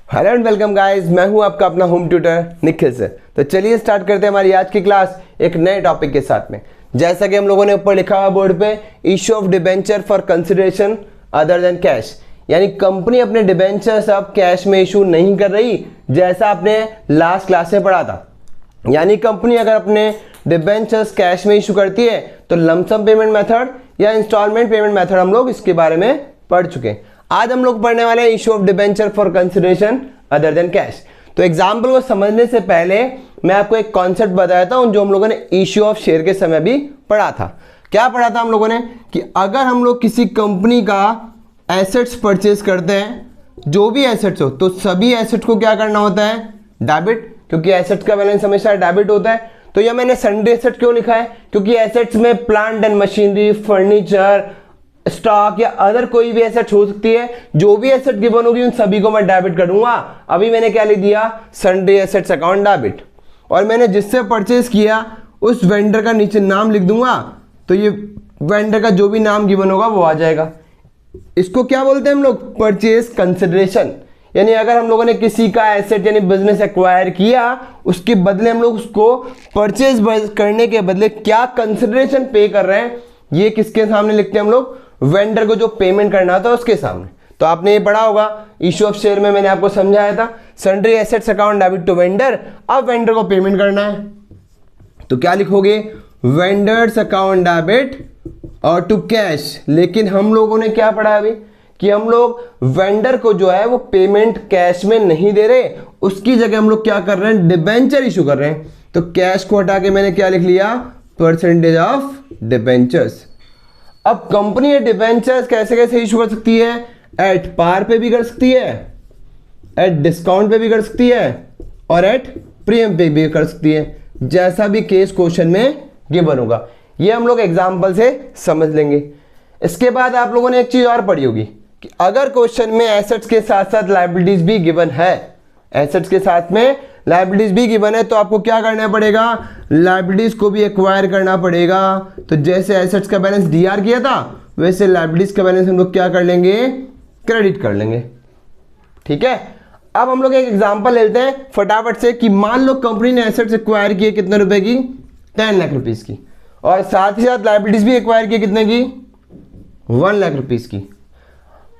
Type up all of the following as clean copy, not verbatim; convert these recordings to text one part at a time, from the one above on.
Hello and welcome guys, मैं हूं आपका अपना होम ट्यूटर निखिल से। तो चलिए स्टार्ट करते हैं हमारी आज की क्लास एक नए टॉपिक के साथ में। जैसा कि हम लोगों ने ऊपर लिखा हुआ बोर्ड पे, issue of debenture for consideration other than cash, यानी कंपनी अपने डिबेंचर्स अब कैश में इशू नहीं कर रही, जैसा आपने लास्ट क्लास में पढ़ा था। यानी कंपनी अगर अपने डिबेंचर्स कैश में इशू करती है तो लमसम पेमेंट मेथड या इंस्टॉलमेंट पेमेंट मेथड हम लोग इसके बारे में पढ़ चुके हैं। आज हम लोग पढ़ने वाले हैं issue of debenture for consideration other than cash. तो एग्जाम्पल को समझने से पहले मैं आपको एक कॉन्सेप्ट बताता हूं जो हम लोगों ने इशू ऑफ शेयर के समय भी पढ़ा था। क्या पढ़ा था हम लोगों ने कि अगर हम लोग किसी कंपनी का एसेट्स परचेज करते हैं, जो भी एसेट्स हो, तो सभी एसेट्स को क्या करना होता है? डेबिट, क्योंकि एसेट्स का बैलेंस हमेशा डेबिट होता है। तो यह मैंने सन्डे एसेट क्यों लिखा है? क्योंकि एसेट्स में plant and machinery, furniture, stock या अदर कोई भी एसेट हो सकती है। जो भी एसेट गिवन होगी उन सभी को मैं डेबिट करूंगा। अभी मैंने क्या लिख दिया? Sunday assets account debit. और मैंने जिससे परचेज किया उस वेंडर का नीचे नाम लिख दूंगा, तो ये वेंडर का जो भी नाम गिवन होगा वो आ जाएगा। इसको क्या बोलते हैं हम लोग? Purchase consideration. यानी अगर हम लोगों ने किसी का एसेट यानी बिजनेस एक्वायर किया, उसके बदले हम लोग उसको परचेज करने के बदले क्या कंसिडरेशन पे कर रहे हैं, ये किसके सामने लिखते हैं हम लोग? वेंडर को जो पेमेंट करना था उसके सामने। तो आपने ये पढ़ा होगा इशू ऑफ शेयर में, मैंने आपको समझाया था sundry assets account debit to vendor. अब वेंडर को पेमेंट करना है तो क्या लिखोगे? वेंडर्स अकाउंट डेबिट और टू कैश। लेकिन हम लोगों ने क्या पढ़ा अभी कि हम लोग वेंडर को जो है वो पेमेंट कैश में नहीं दे रहे, उसकी जगह हम लोग क्या कर रहे हैं? डिबेंचर इशू कर रहे हैं। तो कैश को हटा के मैंने क्या लिख लिया? Percentage of debentures. अब कंपनी ये डिबेंचर्स कैसे कैसे इशू कर सकती है? एट पार पे भी कर सकती है, एट डिस्काउंट पे भी कर सकती है और एट प्रीमियम पे भी कर सकती है, जैसा भी केस क्वेश्चन में गिवन होगा। ये हम लोग एग्जांपल से समझ लेंगे। इसके बाद आप लोगों ने एक चीज और पढ़ी होगी कि अगर क्वेश्चन में एसेट्स के साथ साथ लायबिलिटीज भी गिवन है, एसेट्स के साथ में लायबिलिटीज भी गिवन है, तो आपको क्या करना पड़ेगा? लायबिलिटीज को भी एक्वायर करना पड़ेगा। तो जैसे एसेट्स का बैलेंस डीआर किया था, वैसे लायबिलिटीज का बैलेंस हम लोग क्या कर लेंगे? क्रेडिट कर लेंगे। ठीक है। अब हम लोग एक एग्जांपल लेते हैं फटाफट से कि मान लो कंपनी ने एसेट्स एक्वायर किए कितने रुपए की? 10 लाख रुपीज की, और साथ ही साथ लायबिलिटीज भी एक्वायर किए कितने की? 1 लाख रुपीज की।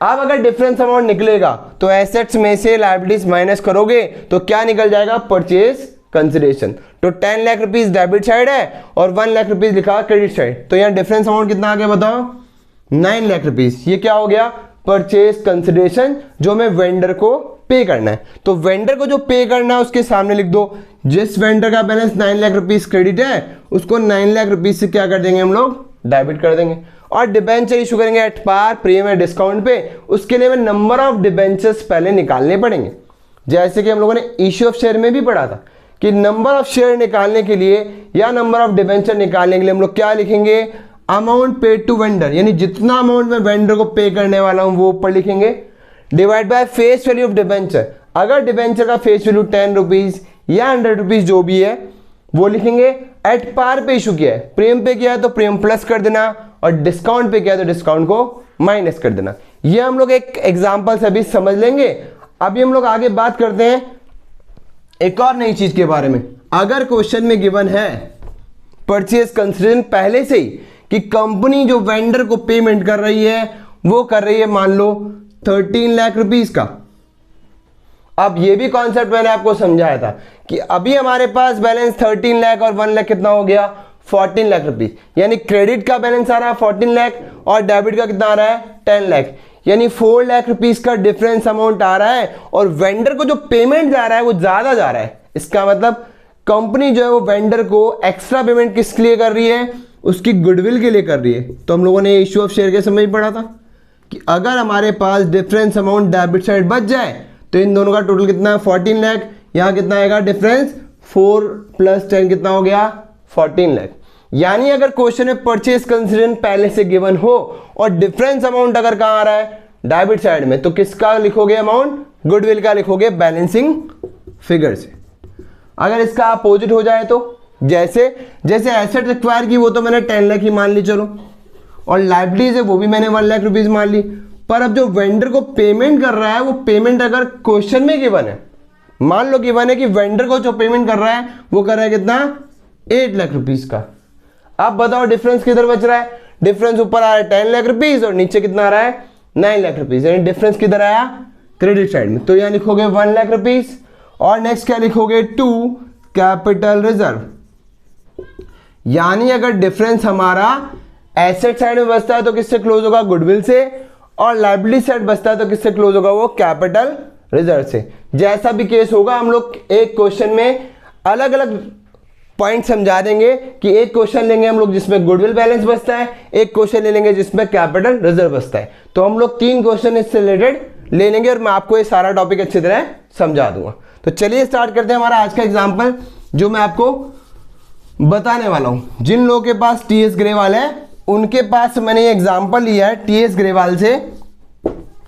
अब अगर डिफरेंस अमाउंट निकलेगा तो एसेट्स में से लायबिलिटीज माइनस करोगे तो क्या निकल जाएगा? Purchase consideration. तो 10 लाख रुपीज डेबिट साइड है और 1 लाख रुपीज लिखा क्रेडिट साइड। तो यहाँ डिफरेंस अमाउंट कितना आ गया बताओ? 9 लाख रुपीज। ये क्या हो गया? परचेज कंसिडरेशन, जो हमें वेंडर को पे करना है। तो वेंडर को जो पे करना है उसके सामने लिख दो। जिस वेंडर का बैलेंस 9 लाख रुपीज क्रेडिट है, उसको 9 लाख रुपीज से क्या कर देंगे हम लोग? डेबिट कर देंगे। और डिबेंचर इशू करेंगे एट पार, प्रीमियम या डिस्काउंट पे। उसके लिए हमें नंबर ऑफ डिबेंचर्स पहले निकालने पड़ेंगे, जैसे कि हम लोगों ने इशू ऑफ शेयर में भी पढ़ा था कि नंबर ऑफ शेयर निकालने के लिए या नंबर ऑफ डिबेंचर निकालने के लिए हम लोग क्या लिखेंगे? अमाउंट पेड टू वेंडर, यानी जितना अमाउंट मैं वेंडर को पे करने वाला हूं वो ऊपर लिखेंगे, divide by face value of debenture. अगर डिबेंचर का फेस वैल्यू 10 रुपीज या 100 रुपीज जो भी है वो लिखेंगे। एट पार पे इशू किया है, प्रीमियम पे किया है तो प्रीमियम प्लस कर देना, और डिस्काउंट पे किया है तो डिस्काउंट को माइनस कर देना। ये हम लोग एक एग्जांपल से अभी समझ लेंगे। अभी हम लोग आगे बात करते हैं एक और नई चीज के बारे में। अगर क्वेश्चन में गिवन है परचेज कंसिडरेशन पहले से ही कि कंपनी जो वेंडर को पेमेंट कर रही है वो कर रही है मान लो 13 लाख रुपीज का। अब ये भी कॉन्सेप्ट मैंने आपको समझाया था कि अभी हमारे पास बैलेंस 13 लाख और 1 लाख कितना हो गया? 14 लाख रुपीज। यानी क्रेडिट का बैलेंस आ रहा है 14 लाख और डेबिट का कितना आ रहा है? 10 लाख। यानी 4 लाख रुपीज का डिफरेंस अमाउंट आ रहा है और वेंडर को जो पेमेंट जा रहा है वो ज्यादा जा रहा है। इसका मतलब कंपनी जो है वो वेंडर को एक्स्ट्रा पेमेंट किस लिए कर रही है? उसकी गुडविल के लिए कर रही है। तो हम लोगों ने इशू ऑफ शेयर के समय पढ़ा था कि अगर हमारे पास डिफरेंस अमाउंट डेबिट साइड बच जाए तो इन दोनों का टोटल कितना है? 14 लाख। यहां कितना आएगा डिफरेंस? 4 + 10 कितना हो गया? 14 लाख। यानी अगर क्वेश्चन में परचेज कंसिडरेशन पहले से गिवन हो और डिफरेंस अमाउंट अगर कहां आ रहा है? डेबिट साइड में, तो किसका लिखोगे अमाउंट? गुडविल का लिखोगे बैलेंसिंग फिगर से। अगर इसका अपोजिट हो जाए तो जैसे जैसे एसेट एक्वायर की वो तो मैंने 10 लाख ही मान ली चलो, और लायबिलिटीज है वो भी मैंने 1 लाख रुपीज मान ली। पर अब जो वेंडर को पेमेंट कर रहा है वो पेमेंट अगर क्वेश्चन में गिवन है, मान लो गिवन है कि वेंडर को जो पेमेंट कर रहा है वो कर रहा है कितना 8 लाख रुपीस का। अब बताओ डिफरेंस किधर बच रहा है? डिफरेंस ऊपर आ रहा है 10 लाख रुपीस और नीचे कितना आ रहा है 9 लाख रुपीस, यानी डिफरेंस किधर आया क्रेडिट साइड में। तो यहां लिखोगे 1 लाख रुपीस और नेक्स्ट क्या लिखोगे 2 कैपिटल रिजर्व। यानी अगर डिफरेंस हमारा एसेट साइड में बचता है तो किससे क्लोज होगा? गुडविल से, और लायबिलिटी साइड बचता है तो किससे क्लोज होगा? वो कैपिटल रिजर्व से। जैसा भी केस होगा हम लोग एक क्वेश्चन में अलग अलग पॉइंट समझा देंगे कि एक क्वेश्चन लेंगे हम लोग जिसमें गुडविल बैलेंस बचता है, एक क्वेश्चन ले लेंगे जिसमें कैपिटल रिजर्व बचता है। तो हम लोग 3 क्वेश्चन इससे रिलेटेड ले लेंगे और मैं आपको ये सारा टॉपिक अच्छी तरह समझा दूंगा। तो चलिए स्टार्ट करते हैं हमारा आज का एग्जाम्पल जो मैं आपको बताने वाला हूं। जिन लोगों के पास टीएस ग्रेवाल है उनके पास मैंने ये एग्जाम्पल लिया है टीएस ग्रेवाल से,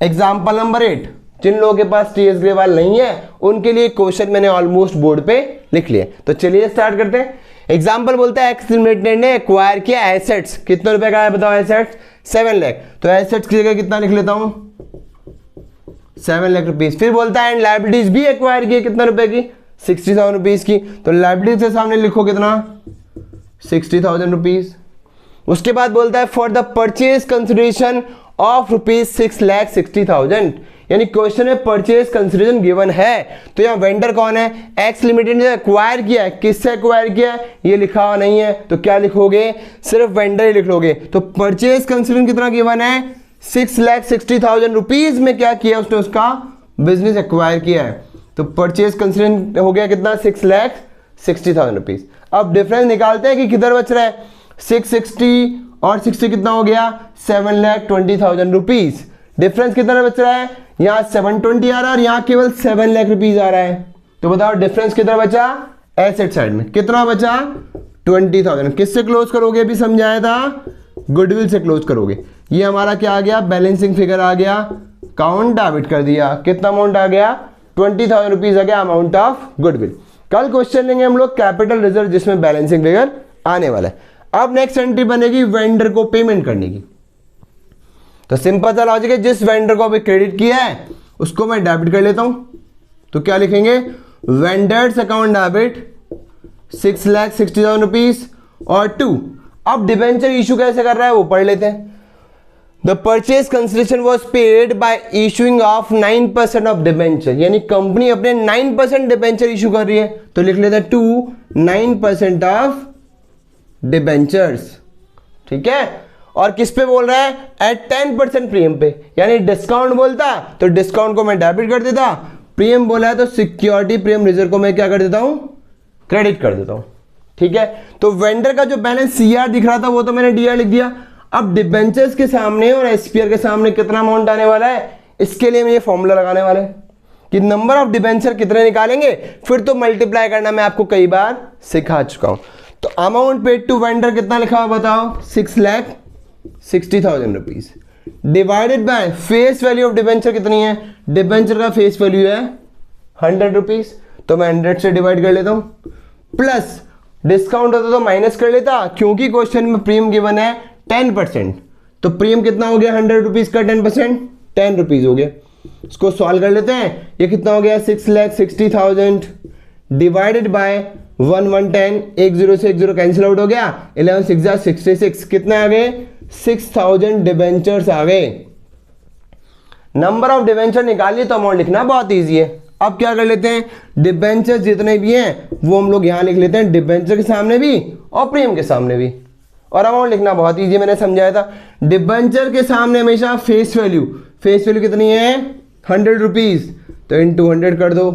एग्जाम्पल नंबर 8। जिन लोगों के पास टीएस ग्रेवाल नहीं है उनके लिए क्वेश्चन मैंने ऑलमोस्ट बोर्ड पे लिख लिए। तो चलिए स्टार्ट करते हैं। एग्जाम्पल बोलता है एक्स लिमिटेड ने एक्वायर किया एसेट्स, कितने रुपए का है बताओ? एसेट्स 7 लाख। तो एसेट्स की जगह कितना लिख लेता हूं 7 लाख रुपीस। फिर बोलता है एंड लायबिलिटीज भी एक्वायर की, कितने रुपए की? 60,000 रुपीज की। तो लायबिलिटीज के सामने लिखो कितना 60,000 रुपीज। उसके बाद बोलता है for the purchase consideration of rupees 6,60,000, यानी क्वेश्चन में परचेज कंसिडरेशन गिवन है। तो यहाँ वेंडर कौन है? एक्स लिमिटेड ने एक्वायर किया है। किससे एक्वायर किया है ये लिखा हुआ नहीं है, तो क्या लिखोगे? सिर्फ वेंडर ही लिख लोगे। तो परचेज कंसिडरेशन कितना गिवन है? 6,60,000 रुपीज में क्या किया उसने? उसका बिजनेस एक्वायर किया है। तो परचेज कंसिडरेशन हो गया कितना? 6,60,000 रुपीज। अब डिफरेंस निकालते हैं कि किधर बच रहा है। 660 और 60 कितना हो गया? 7,20,000 रुपीज। डिफरेंस कितना बच रहा है? यहाँ 720 आ रहा है और यहाँ केवल 7 लाख रुपीज आ रहा है। तो बताओ डिफरेंस कितना बचा? एसेट साइड में कितना बचा? 20,000। किससे क्लोज करोगे? अभी समझाया था गुडविल से क्लोज करोगे। ये हमारा क्या आ गया? बैलेंसिंग फिगर आ गया, काउंट डेबिट कर दिया। कितना अमाउंट आ गया? 20,000 रुपीज आ गया अमाउंट ऑफ गुडविल। कल क्वेश्चन लेंगे हम लोग कैपिटल रिजर्व जिसमें बैलेंसिंग फिगर आने वाला है। अब नेक्स्ट एंट्री बनेगी वेंडर को पेमेंट करने की। तो सिंपल सा लॉजिक है, जिस वेंडर को अभी क्रेडिट किया है उसको मैं डेबिट कर लेता हूं। तो क्या लिखेंगे? वेंडर्स अकाउंट डेबिट 6,60,000 रुपीज और 2। अब डिबेंचर इशू कैसे कर रहा है वो पढ़ लेते हैं। The purchase consideration was paid by issuing of 9% of debenture, यानी कंपनी अपने 9% डिबेंचर इशू कर रही है। तो लिख लेते हैं 2 9% ऑफ डिबेंचर्स। ठीक है, और किस पे बोल रहा है? एट 10% प्रीमियम पे, यानी डिस्काउंट बोलता तो डिस्काउंट को मैं डेबिट कर देता, प्रीमियम बोला है तो सिक्योरिटी प्रीमियम रिजर्व को मैं क्या कर देता हूं? क्रेडिट कर देता हूं। ठीक है, तो वेंडर का जो बैलेंस सीआर दिख रहा था वो तो मैंने डीआर लिख दिया। अब डिबेंचर्स के सामने और एसपीआर के सामने कितना अमाउंट आने वाला है, इसके लिए मैं ये फॉर्मूला लगाने वाले कि नंबर ऑफ डिबेंचर कितने निकालेंगे, फिर तो मल्टीप्लाई करना मैं आपको कई बार सिखा चुका हूं। तो अमाउंट पेड टू वेंडर कितना लिखा हुआ बताओ? 6,60,000 rupees divided by face value of debenture कितनी है? डिबेंचर का फेस वैल्यू है 100 रुपीज, तो मैं 100 से डिवाइड कर लेता हूं, प्लस डिस्काउंट होता तो माइनस कर लेता, क्योंकि क्वेश्चन में प्रीमियम गिवन है 10%। तो प्रीमियम कितना हो गया? 100 रुपीज का 10% 10 रुपीज हो गया। इसको सॉल्व कर लेते हैं। ये कितना हो गया? 6,60,000 डिवाइडेड बाय 1,110, 1 0 से 1 0 कैंसिल आउट हो गया, 11 6 66, कितने आ गए? 6,000 डिबेंचर्स आ गए। नंबर ऑफ डिबेंचर निकालिए तो अमाउंट लिखना बहुत इजी है। अब क्या कर लेते हैं? डिबेंचर जितने भी हैं वो हम लोग यहां लिख लेते हैं, डिबेंचर के सामने भी और प्रीमियम के सामने भी, और अमाउंट लिखना बहुत इजी, मैंने समझाया था। डिबेंचर के सामने हमेशा फेस वैल्यू कितनी है? 100 रुपीज, तो इंटू 100 कर दो।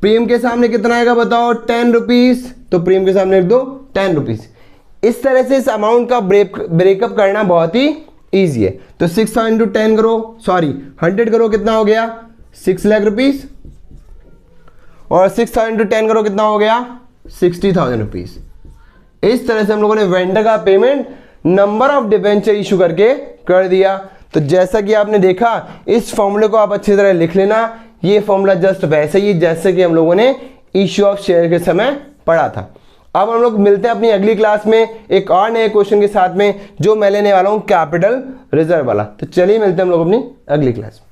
प्रीमियम के सामने कितना आएगा बताओ? 10 रुपीज, तो प्रीमियम के सामने लिख दो 10 रुपीज। इस तरह से इस अमाउंट का ब्रेकअप करना बहुत ही इजी है। तो 6,000 इंटू 10 करो, सॉरी 100 करो, कितना हो गया? 6 लाख रुपीज, और 6,000 इंटू 10 करो, कितना हो गया? 60,000 रुपीज। इस तरह से हम लोगों ने वेंडर का payment number of debenture issue करके कर दिया। तो जैसा कि आपने देखा, इस फॉर्मूले को आप अच्छी तरह लिख लेना। ये फॉर्मूला जस्ट वैसे ही जैसे कि हम लोगों ने इश्यू ऑफ शेयर के समय पढ़ा था। अब हम लोग मिलते हैं अपनी अगली क्लास में एक और नए क्वेश्चन के साथ में, जो मैं लेने वाला हूँ कैपिटल रिजर्व वाला। तो चलिए मिलते हैं हम लोग अपनी अगली क्लास में।